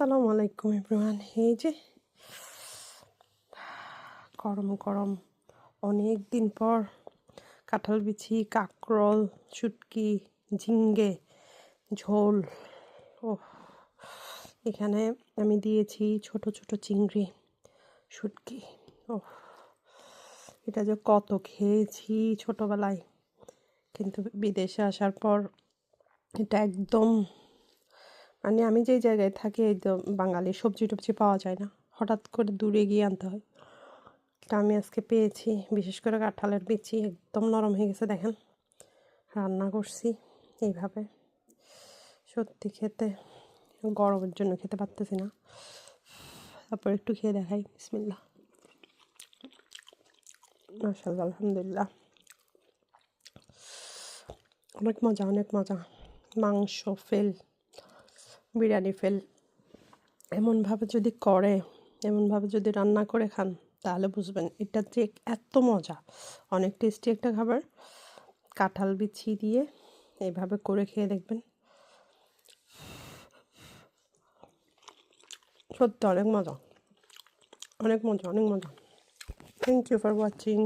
আসসালামু আলাইকুম এভরিওয়ান। এই যে গরম গরম অনেক দিন পর কাঁঠাল বিচি, কাঁকরোল, শুটকি, ঝিঙ্গে ঝোল। ও এখানে আমি দিয়েছি ছোট ছোট চিংড়ি, শুটকি। ও এটা যে কত খেয়েছি ছোটবেলায়, কিন্তু বিদেশে আসার পর এটা একদম মানে আমি যেই জায়গায় থাকি এই তো বাঙালি সবজি টবজি পাওয়া যায় না, হঠাৎ করে দূরে গিয়ে আনতে হয়। এটা আমি আজকে পেয়েছি, বিশেষ করে কাঁঠালের বিচি একদম নরম হয়ে গেছে। দেখেন রান্না করছি এইভাবে, সত্যি খেতে গরমের জন্য খেতে পারতেছি না। তারপর একটু খেয়ে দেখাই, বিসমিল্লাহ। মাশাআল্লাহ, আলহামদুলিল্লাহ, অনেক মজা অনেক মজা। মাংস ফেল, বিরিয়ানি ফেল। এমনভাবে যদি করে, এমনভাবে যদি রান্না করে খান তাহলে বুঝবেন এটা যে এত মজা, অনেক টেস্টি একটা খাবার। কাঁঠাল বিচি দিয়ে এইভাবে করে খেয়ে দেখবেন, সত্যি অনেক মজা, অনেক মজা, অনেক মজা। Thank you for watching.